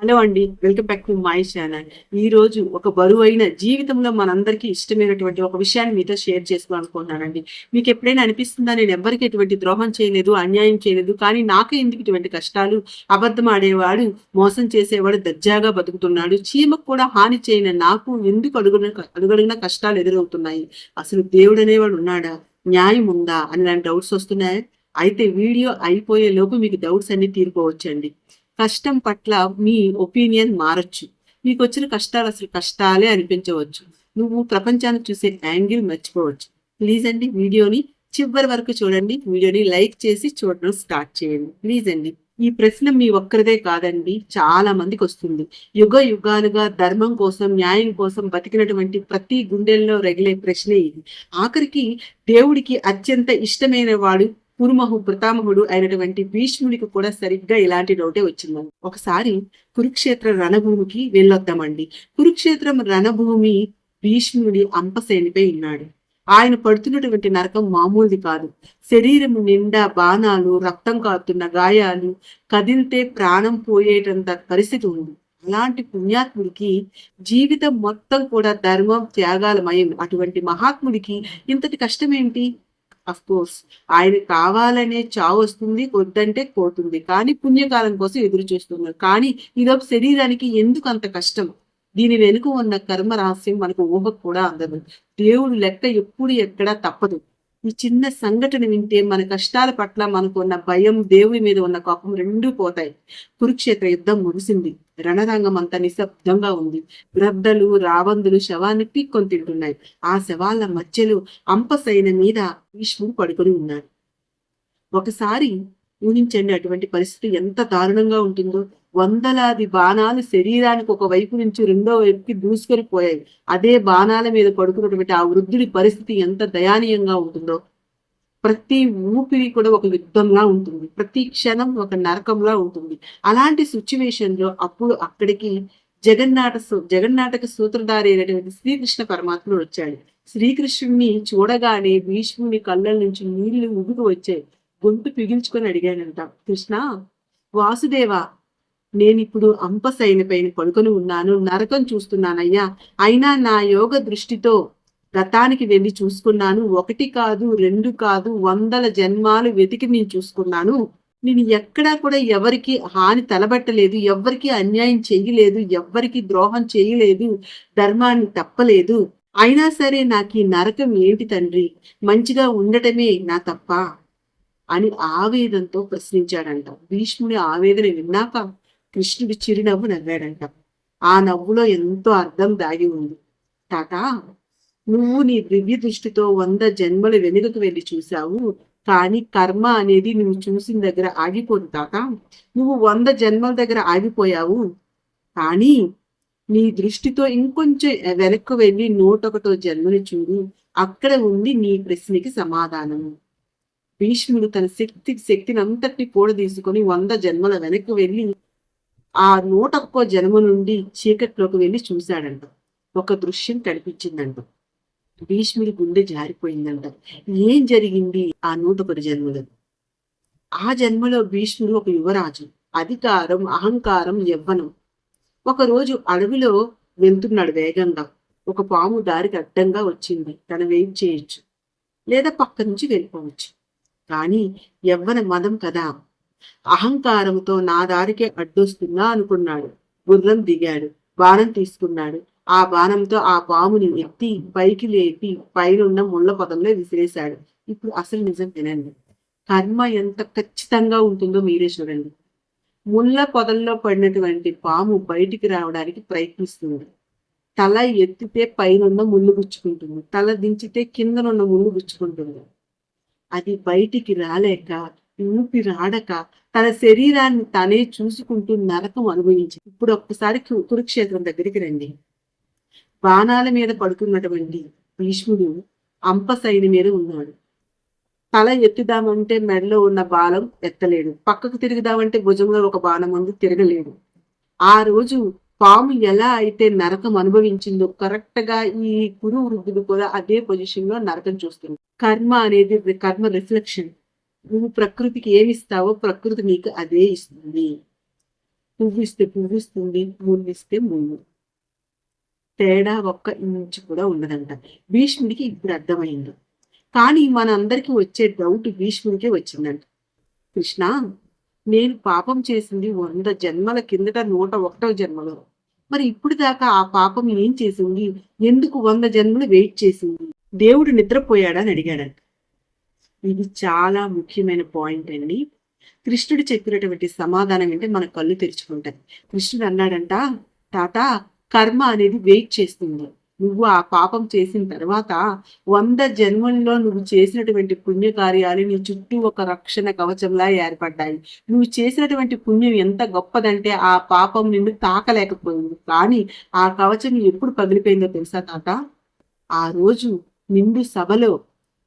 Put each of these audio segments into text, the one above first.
Hello అండి. Welcome back to my channel. ఈరోజు ఒక బరువైన జీవితంలో మనందరికీ ఇష్టమైనటువంటి ఒక విషయాన్ని మీతో షేర్ చేసుకోవాలనుకుంటున్నానండి. మీకెప్పుడైనా అనిపిస్తుందా నేను ఎవ్వరికీ ఎటువంటి ద్రోహం చేయలేదు, అన్యాయం చేయలేదు. కానీ నాకే ఎందుకు ఇటువంటి కష్టాలు? అబద్ధం ఆడేవాడు, మోసం చేసేవాడు దర్జాగా బతుకుతున్నాడు. చీమకు కూడా హాని చేయని నాకు ఎందుకు అడుగడుగునా కష్టాలు ఎదురవుతున్నాయి? అసలు దేవుడనేవాడు ఉన్నాడా? న్యాయం ఉందా? అని నాకు డౌట్స్ వస్తున్నాయా? అయితే వీడియో అయిపోయే లోపు మీకు డౌట్స్ అన్నీ తీరిపోవచ్చండి. కష్టం పట్ల మీ ఒపీనియన్ మారొచ్చు. మీకొచ్చిన కష్టాలు అసలు కష్టాలే అనిపించవచ్చు. నువ్వు ప్రపంచాన్ని చూసే యాంగిల్ మర్చిపోవచ్చు. ప్లీజ్ అండి వీడియోని చివరి వరకు చూడండి. వీడియోని లైక్ చేసి చూడడం స్టార్ట్ చేయండి. ప్లీజ్ అండి. ఈ ప్రశ్న మీ ఒక్కరిదే కాదండి, చాలా మందికి వస్తుంది. యుగ యుగాలుగా ధర్మం కోసం, న్యాయం కోసం బతికినటువంటి ప్రతి గుండెల్లో రగిలే ప్రశ్నే ఇది. ఆఖరికి దేవుడికి అత్యంత ఇష్టమైన వాడు పితామహుడు అయినటువంటి భీష్ముడికి కూడా సరిగ్గా ఇలాంటి డౌటే వచ్చిందండి. ఒకసారి కురుక్షేత్ర రణభూమికి వెళ్ళొద్దామండి. కురుక్షేత్రం రణభూమి భీష్ముడి అంపశేనిపై ఉన్నాడు. ఆయన పడుతున్నటువంటి నరకం మామూలుది కాదు. శరీరం నిండా బాణాలు, రక్తం కారుతున్న గాయాలు, కదిలితే ప్రాణం పోయేటంత పరిస్థితి ఉంది. అలాంటి పుణ్యాత్ముడికి జీవితం మొత్తం కూడా ధర్మం, త్యాగాలమయం. అటువంటి మహాత్ముడికి ఇంతటి కష్టం ఏంటి? కోర్స్ ఆయన కావాలనే చావు వస్తుంది, వద్దంటే పోతుంది. కానీ పుణ్యకాలం కోసం ఎదురు చూస్తున్నారు. కానీ ఇదొక శరీరానికి ఎందుకు అంత కష్టం? దీని వెనుక ఉన్న కర్మ రహస్యం మనకు ఊహకు కూడా అందదు. దేవుడు లెక్క ఎప్పుడు ఎక్కడా తప్పదు. ఈ చిన్న సంఘటన వింటే మన కష్టాల పట్ల మనకు ఉన్న భయం, దేవుడి మీద ఉన్న కోపం రెండూ పోతాయి. కురుక్షేత్ర యుద్ధం ముగిసింది. రణరంగం అంతా నిశ్శబ్దంగా ఉంది. గ్రద్దలు, రాబందులు శవాన్ని పీక్కొని తింటున్నాయి. ఆ శవాల మధ్యలో అంపసైన మీద భీష్ముడు పడుకొని ఉన్నాడు. ఒకసారి ఊహించండి, అటువంటి పరిస్థితి ఎంత దారుణంగా ఉంటుందో. వందలాది బాణాలు శరీరానికి ఒక వైపు నుంచి రెండో వైపుకి దూసుకొని పోయాయి. అదే బాణాల మీద పడుకున్నటువంటి ఆ వృద్ధుడి పరిస్థితి ఎంత దయానీయంగా ఉంటుందో. ప్రతి ఊపిరి కూడా ఒక యుద్ధంలా ఉంటుంది. ప్రతి క్షణం ఒక నరకంలా ఉంటుంది. అలాంటి సిచ్యువేషన్ లో అప్పుడు అక్కడికి జగన్నాటక సూత్రధారి అయినటువంటి శ్రీకృష్ణ పరమాత్ముడు వచ్చాడు. శ్రీకృష్ణుడిని చూడగానే భీష్ముని కళ్ళ నుంచి నీళ్లు ఉబికి వచ్చాయి. గొంతు పిగిల్చుకొని అడిగానంట, కృష్ణ, వాసుదేవా, నేనిప్పుడు అంపశయనిపైన పడుకొని ఉన్నాను, నరకం చూస్తున్నానయ్యా. అయినా నా యోగ దృష్టితో గతానికి వెళ్ళి చూసుకున్నాను. 1 కాదు, 2 కాదు, 100 జన్మాలు వెతికి నేను చూసుకున్నాను. నేను ఎక్కడా కూడా ఎవరికి హాని తలబట్టలేదు, ఎవ్వరికి అన్యాయం చేయలేదు, ఎవ్వరికి ద్రోహం చేయలేదు, ధర్మాన్ని తప్పలేదు. అయినా సరే నాకు ఈ నరకం ఏంటి తండ్రి? మంచిగా ఉండటమే నా తప్ప అని ఆవేదనతో ప్రశ్నించాడంట. భీష్ముడి ఆవేదన విన్నాక కృష్ణుడు చిరునవ్వు నవ్వాడంట. ఆ నవ్వులో ఎంతో అర్థం దాగి ఉంది. తాత, నువ్వు నీ దివ్య దృష్టితో 100 జన్మలు వెనుకకు వెళ్ళి చూశావు. కానీ కర్మ అనేది నువ్వు చూసిన దగ్గర ఆగిపోదు తాత. నువ్వు 100 జన్మల దగ్గర ఆగిపోయావు. కానీ నీ దృష్టితో ఇంకొంచెం వెనక్కు వెళ్ళి 101వ జన్మని చూడు. అక్కడ ఉంది నీ ప్రశ్నకి సమాధానం. భీష్ముడు తన శక్తిని అంతటిని కూడదీసుకొని 100 జన్మల వెనక్కి వెళ్ళి ఆ 101వ జన్మ నుండి చీకట్లోకి వెళ్ళి చూశాడంట. ఒక దృశ్యం కనిపించిందంట. భీష్ముడి గుండె జారిపోయిందంట. ఏం జరిగింది ఆ 101 జన్మలో? ఆ జన్మలో భీష్ముడు ఒక యువరాజు. అధికారం, అహంకారం, యవ్వనం. ఒకరోజు అడవిలో వెళ్తున్నాడు వేగంగా. ఒక పాము దారికి అడ్డంగా వచ్చింది. తను వెయిట్ చేయొచ్చు, లేదా పక్క నుంచి వెళ్ళిపోవచ్చు. కానీ యవ్వన మదం కదా, అహంకారంతో నా దారికే అడ్డొస్తుందా అనుకున్నాడు. గుర్రం దిగాడు, బాణం తీసుకున్నాడు. ఆ బాణంతో ఆ పాముని ఎత్తి పైకి లేపి పైనున్న ముళ్ళ పొదంలో విసిరేశాడు. ఇప్పుడు అసలు నిజం వినండి. కర్మ ఎంత ఖచ్చితంగా ఉంటుందో మీరే చూడండి. ముళ్ళ పొదల్లో పడినటువంటి పాము బయటికి రావడానికి ప్రయత్నిస్తుంది. తల ఎత్తితే పైనున్న ముళ్ళు గుచ్చుకుంటుంది, తల దించితే కిందనున్న ముళ్ళు గుచ్చుకుంటుంది. అది బయటికి రాలేక, ఊపిరాడక తన శరీరాన్ని తనే చూసుకుంటూ నరకం అనుభవించింది. ఇప్పుడు ఒక్కసారి కురుక్షేత్రం దగ్గరికి రండి. బాణాల మీద పడుకున్నటువంటి భీష్ముడు అంపశయని మీద ఉన్నాడు. తల ఎత్తుదామంటే మెడలో ఉన్న బాణం ఎత్తలేడు, పక్కకు తిరుగుదామంటే భుజంలో ఒక బాణం ఉంది, తిరగలేడు. ఆ రోజు పాము ఎలా అయితే నరకం అనుభవించిందో కరెక్ట్ గా ఈ కురు వృద్ధుడు కూడా అదే పొజిషన్ లో నరకం చూస్తుంది. కర్మ అనేది కర్మ రిఫ్లెక్షన్. నువ్వు ప్రకృతికి ఏమి ఇస్తావో ప్రకృతి నీకు అదే ఇస్తుంది. పువ్విస్తే పువ్విస్తుంది, ముళ్ళిస్తే ముళ్ళు. తేడా ఒక్క ఇంచు కూడా ఉండదంట. భీష్ముడికి ఇప్పుడు అర్థమైంది. కానీ మనందరికీ వచ్చే డౌట్ భీష్ముడికే వచ్చిందంట. కృష్ణ, నేను పాపం చేసింది 100 జన్మల కిందట 101వ జన్మలో. మరి ఇప్పుడు దాకా ఆ పాపం ఏం చేసింది? ఎందుకు 100 జన్మలు వెయిట్ చేసింది? దేవుడు నిద్రపోయాడా అని అడిగాడంట. ఇది చాలా ముఖ్యమైన పాయింట్ అండి. కృష్ణుడు చెప్పినటువంటి సమాధానం అంటే మన కళ్ళు తెరుచుకుంటాయి. కృష్ణుడు అన్నాడంట, తాత, కర్మ అనేది వెయిట్ చేస్తుంది. నువ్వు ఆ పాపం చేసిన తర్వాత 100 జన్మల్లో నువ్వు చేసినటువంటి పుణ్యకార్యాలు నీ చుట్టూ ఒక రక్షణ కవచంలా ఏర్పడ్డాయి. నువ్వు చేసినటువంటి పుణ్యం ఎంత గొప్పదంటే ఆ పాపం నిన్ను తాకలేకపోయింది. కానీ ఆ కవచం ఎప్పుడు పగిలిపోయిందో తెలుసా తాత? ఆ రోజు నిండు సభలో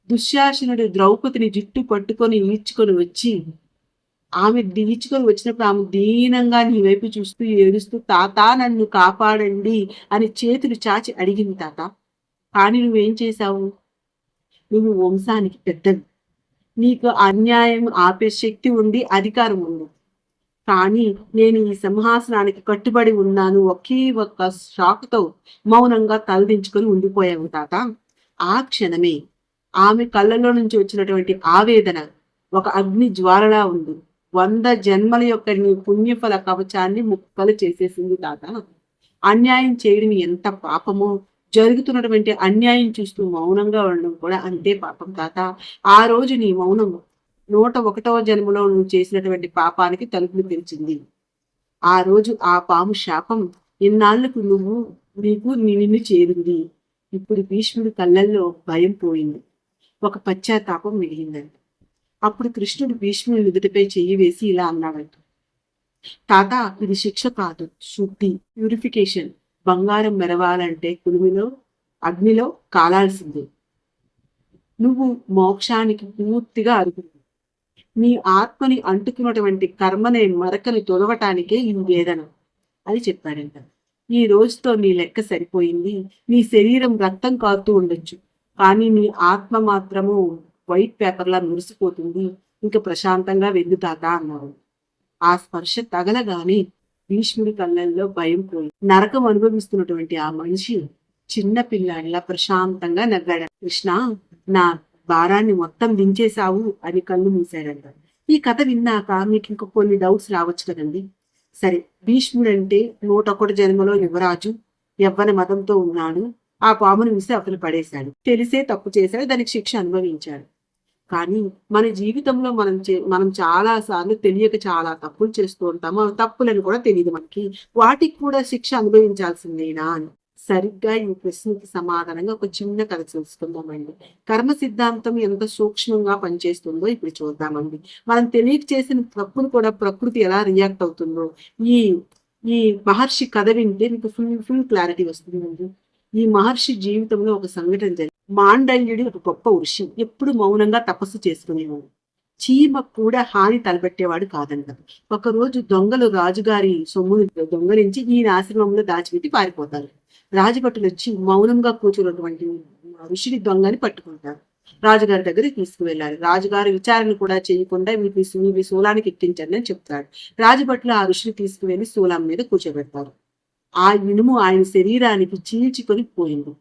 దుశ్శాసనుడు ద్రౌపదిని జుట్టు పట్టుకొని ఈడ్చుకొని వచ్చి, ఆమె ఈడ్చుకొని వచ్చినప్పుడు ఆమె దీనంగా నీ వైపు చూస్తూ ఏడుస్తూ, తాత నన్ను కాపాడండి అని చేతులు చాచి అడిగింది తాత. కానీ నువ్వేం చేశావు? నువ్వు వంశానికి పెద్దవి, నీకు అన్యాయం ఆపే శక్తి ఉంది, అధికారం ఉంది. కానీ నేను ఈ సింహాసనానికి కట్టుబడి ఉన్నాను. ఒకే ఒక్క షాక్తో మౌనంగా తలదించుకొని ఉండిపోయావు తాత. ఆ క్షణమే ఆమె కళ్ళలో నుంచి వచ్చినటువంటి ఆవేదన ఒక అగ్ని జ్వాలలా ఉంది. 100 జన్మల యొక్క నీ పుణ్యఫల కవచాన్ని ముక్కలు చేసేసింది తాత. అన్యాయం చేయడం ఎంత పాపమో, జరుగుతున్నటువంటి అన్యాయం చూస్తూ మౌనంగా ఉండడం కూడా అంతే పాపం తాత. ఆ రోజు నీ మౌనం 101వ జన్మలో నువ్వు చేసినటువంటి పాపానికి తలుపులు తెరిచింది. ఆ రోజు ఆ పాము శాపం ఇన్నాళ్లకు నిన్ను చేరింది. ఇప్పుడు భీష్ముడి కళ్ళల్లో భయం పోయింది, ఒక పశ్చాత్తాపం మిగిలిందంట. అప్పుడు కృష్ణుడు భీష్ముడి నుదుటిపై చెయ్యి వేసి ఇలా అన్నాడంట, తాత, ఇది శిక్ష కాదు, శుద్ధి, ప్యూరిఫికేషన్. బంగారం మెరవాలంటే కులుమిలో అగ్నిలో కాలాల్సిందే. నువ్వు మోక్షానికి పూర్తిగా అర్హుడు. నీ ఆత్మని అంటుకున్నటువంటి కర్మనే మరకని తొలవటానికే ఈ వేదన అని చెప్పాడంట. ఈ రోజుతో నీ లెక్క సరిపోయింది. నీ శరీరం రక్తం కారుతూ ఉండొచ్చు, కానీ నీ ఆత్మ మాత్రము వైట్ పేపర్లా మురిసిపోతుంది. ఇంకా ప్రశాంతంగా వెళ్ళు తాత అన్నారు. ఆ స్పర్శ తగలగానే భీష్ముడి కళ్ళల్లో భయం పోయి, నరకం అనుభవిస్తున్నటువంటి ఆ మనిషి చిన్న పిల్లాడిలా ప్రశాంతంగా నవ్వాడు. కృష్ణ, నా భారాన్ని మొత్తం దించేశావు అని కళ్ళు మూసాడంట. ఈ కథ విన్నాక మీకు ఇంక కొన్ని డౌట్స్ రావచ్చు కదండి. సరే, భీష్ముడు అంటే 101 జన్మలో యువరాజు, యవ్వన మతంతో ఉన్నాడు. ఆ పామును విసి అతను పడేశాడు. తెలిసే తప్పు చేశాడు, దానికి శిక్ష అనుభవించాడు. కానీ మన జీవితంలో మనం చాలా సార్లు తెలియక చాలా తప్పులు చేస్తూ ఉంటాము. ఆ తప్పులను కూడా తెలియదు మనకి. వాటికి కూడా శిక్ష అనుభవించాల్సిందేనా అని సరిగ్గా ఈ ప్రశ్నకి సమాధానంగా ఒక చిన్న కథ తెలుసుకుందామండి. కర్మ సిద్ధాంతం ఎంత సూక్ష్మంగా పనిచేస్తుందో ఇప్పుడు చూద్దామండి. మనం తెలియక చేసిన తప్పును కూడా ప్రకృతి ఎలా రియాక్ట్ అవుతుందో ఈ ఈ మహర్షి కథ వింటే మీకు ఫుల్ క్లారిటీ వస్తుందండి. ఈ మహర్షి జీవితంలో ఒక సంఘటన జరిగింది. మాండల్యుడి ఒక గొప్ప ఋషి, ఎప్పుడు మౌనంగా తపస్సు చేసుకునేవాడు. చీమ కూడా హాని తలపెట్టేవాడు కాదంట. ఒకరోజు దొంగలు రాజుగారి సొమ్మును దొంగలించి ఈయన ఆశ్రమంలో దాచిపెట్టి పారిపోతారు. రాజభటులు వచ్చి మౌనంగా కూర్చున్నటువంటి ఋషిని దొంగని పట్టుకుంటారు. రాజుగారి దగ్గరికి తీసుకువెళ్ళారు. రాజుగారి విచారణ కూడా చేయకుండా వీటి శూలానికి ఎక్కించండి అని చెప్తాడు. రాజభటులు ఆ ఋషిని తీసుకువెళ్ళి శూలం మీద కూర్చోబెడతారు. ఆ ఇనుము ఆయన శరీరానికి చీల్చుకొని పోయింది.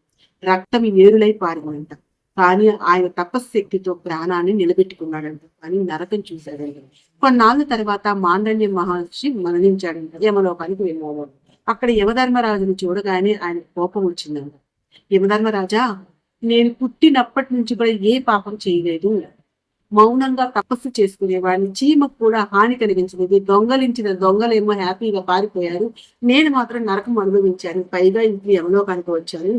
రక్తం ఏరులై పారిపోయింట. కానీ ఆయన తపశ్శక్తితో ప్రాణాన్ని నిలబెట్టుకున్నాడంట. కానీ నరకం చూశాడంట. కొన్నాళ్ళ తర్వాత మాండల్య మహర్షి మరణించాడంట. యమలోకానికి వెళ్ళాడు. అక్కడ యమధర్మరాజుని చూడగానే ఆయన కోపం వచ్చిందంట. యమధర్మరాజా, నేను పుట్టినప్పటి నుంచి కూడా ఏ పాపం చేయలేదు. మౌనంగా తపస్సు చేసుకునేవాడిని. చీమకు కూడా హాని కలిగించలేదు. దొంగలించిన దొంగలేమో హ్యాపీగా పారిపోయారు. నేను మాత్రం నరకం అనుభవించాను. పైగా ఇప్పుడు యమలోకానికి వచ్చాను.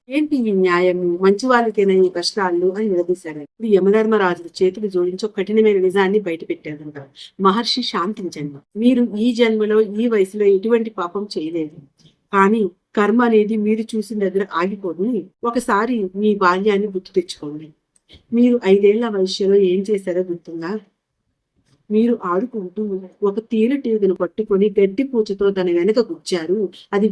ఏంటి ఈ న్యాయం? మంచి వాళ్ళకైనా ఈ కష్టాలు అని నిలదీశాడు. ఇప్పుడు యమధర్మరాజు చేతులు జోడించి ఒక కఠినమైన నిజాన్ని బయట పెట్టాడంట. మహర్షి, శాంతించండి. మీరు ఈ జన్మలో ఈ వయసులో ఎటువంటి పాపం చేయలేదు. కానీ కర్మ అనేది మీరు చూసిన దగ్గర ఆగిపోదు. ఒకసారి మీ బాల్యాన్ని గుర్తు తెచ్చుకోండి. మీరు 5 ఏళ్ల వయసులో ఏం చేశారో గుర్తుందా? మీరు ఆడుకుంటూ ఒక తేనెటీగను పట్టుకొని గడ్డి పూచతో దాని వెనక గుచ్చారు. అది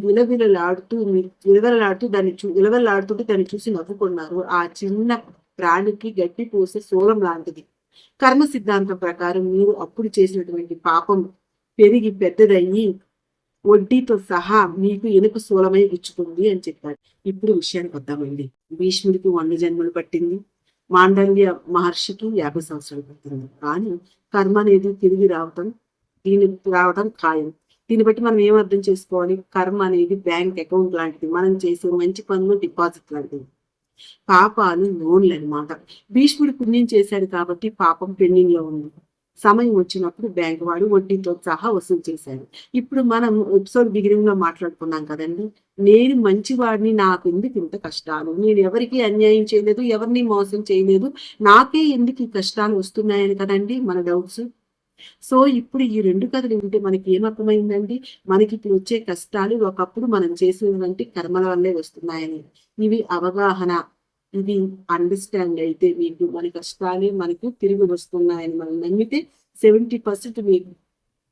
విలవలాడుతుంటే దాన్ని చూసి నవ్వుకున్నారు. ఆ చిన్న ప్రాణికి గడ్డి పూసే శూలం లాంటిది. కర్మ సిద్ధాంతం ప్రకారం మీరు అప్పుడు చేసినటువంటి పాపం పెరిగి పెద్దదయ్యి వడ్డీతో సహా మీకు ఎనుక శూలమై గుచ్చుకుంది అని చెప్పాడు. ఇప్పుడు విషయానికి వద్దామండి. భీష్ముడికి 100 జన్మలు పట్టింది. మాండల్య మహర్షికి 50 సంవత్సరాలు పట్టింది. కానీ కర్మ అనేది తిరిగి రావడం ఖాయం. దీన్ని బట్టి మనం ఏం అర్థం చేసుకోవాలి? కర్మ అనేది బ్యాంక్ అకౌంట్ లాంటిది. మనం చేసే మంచి పనులు డిపాజిట్ లాంటిది. పాపాలు లోన్లు అనమాట. భీష్ముడు పుణ్యం చేశాడు కాబట్టి పాపం పెండింగ్ లో ఉంది. సమయం వచ్చినప్పుడు బ్యాంక్ వాడు వడ్డీతో సహా వసూలు చేశాడు. ఇప్పుడు మనం ఎపిసోడ్ బిగినింగ్ లో మాట్లాడుకున్నాం కదండి, నేను మంచివాడిని, నాకు ఎందుకు ఇంత కష్టాలు, నేను ఎవరికి అన్యాయం చేయలేదు, ఎవరిని మోసం చేయలేదు, నాకే ఎందుకు ఈ కష్టాలు వస్తున్నాయని కదండి మన డౌట్స్. సో ఇప్పుడు ఈ 2 కథలు వింటే మనకి ఏమర్థమైందండి? మనకి ఇప్పుడు వచ్చే కష్టాలు ఒకప్పుడు మనం చేసినటువంటి కర్మల వల్లే వస్తున్నాయని. ఇవి అవగాహన, ఇది అండర్స్టాండ్ అయితే మీకు మన కష్టాలే మనకు తిరిగి వస్తున్నాయని మనం నమ్మితే 70% మీకు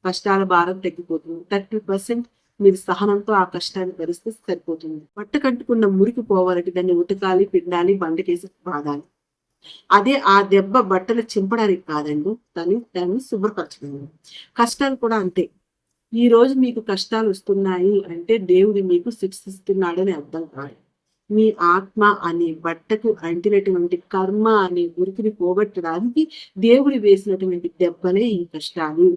కష్టాల భారం తగ్గిపోతుంది. 30% మీరు సహనంతో ఆ కష్టాన్ని భరిస్తే సరిపోతుంది. బట్ట కట్టుకున్న మురికి పోవాలంటే దాన్ని ఉతకాలి, పిండాలి, బండకేసి బాదాలి. అదే ఆ దెబ్బ బట్టలు చింపడానికి కాదండి, దాన్ని శుభ్రపరచడానికి. కష్టాలు కూడా అంతే. ఈ రోజు మీకు కష్టాలు వస్తున్నాయి అంటే దేవుడు మీకు శిక్షిస్తున్నాడని అర్థం కాదు. మీ ఆత్మ అనే బట్టకు అంటినటువంటి కర్మ అనే మురికిని పోగొట్టడానికి దేవుడు వేసినటువంటి దెబ్బలే ఈ కష్టాలు.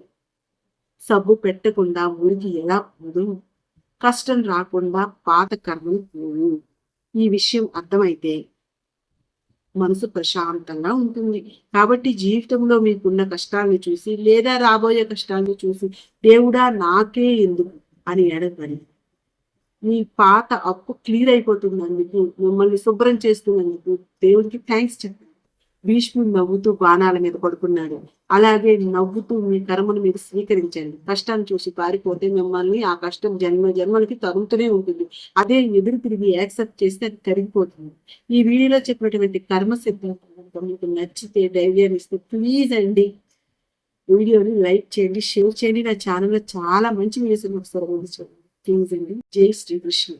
సబ్బు పెట్టకుండా మురికి ఎలా పోదు, కష్టం రాకుండా పాత కర్మలు పోవు. ఈ విషయం అర్థమైతే మనసు ప్రశాంతంగా ఉంటుంది. కాబట్టి జీవితంలో మీకున్న కష్టాలను చూసి లేదా రాబోయే కష్టాలను చూసి దేవుడా నాకే ఎందుకు అని అడగండి. మీ పాత అప్పు క్లియర్ అయిపోతున్నందుకు, మిమ్మల్ని శుభ్రం చేస్తున్నందుకు దేవుడికి థ్యాంక్స్ చెప్పండి. భీష్ముడు నవ్వుతూ బాణాల మీద పడుకున్నాడు. అలాగే నవ్వుతూ మీ కర్మను మీరు స్వీకరించండి. కష్టాన్ని చూసి పారిపోతే మిమ్మల్ని ఆ కష్టం జన్మలకి తరుగుతూనే ఉంటుంది. అదే ఎదురు తిరిగి యాక్సెప్ట్ చేస్తే అది కరిగిపోతుంది. ఈ వీడియోలో చెప్పినటువంటి కర్మ సిద్ధాంతం మీకు నచ్చితే ధైర్యాన్ని ఇస్తే ప్లీజ్ అండి వీడియోని లైక్ చేయండి, షేర్ చేయండి. నా ఛానల్లో చాలా మంచి వీడియోస్ ఒకసారి చూడండి ప్లీజ్ అండి. జై శ్రీకృష్ణ.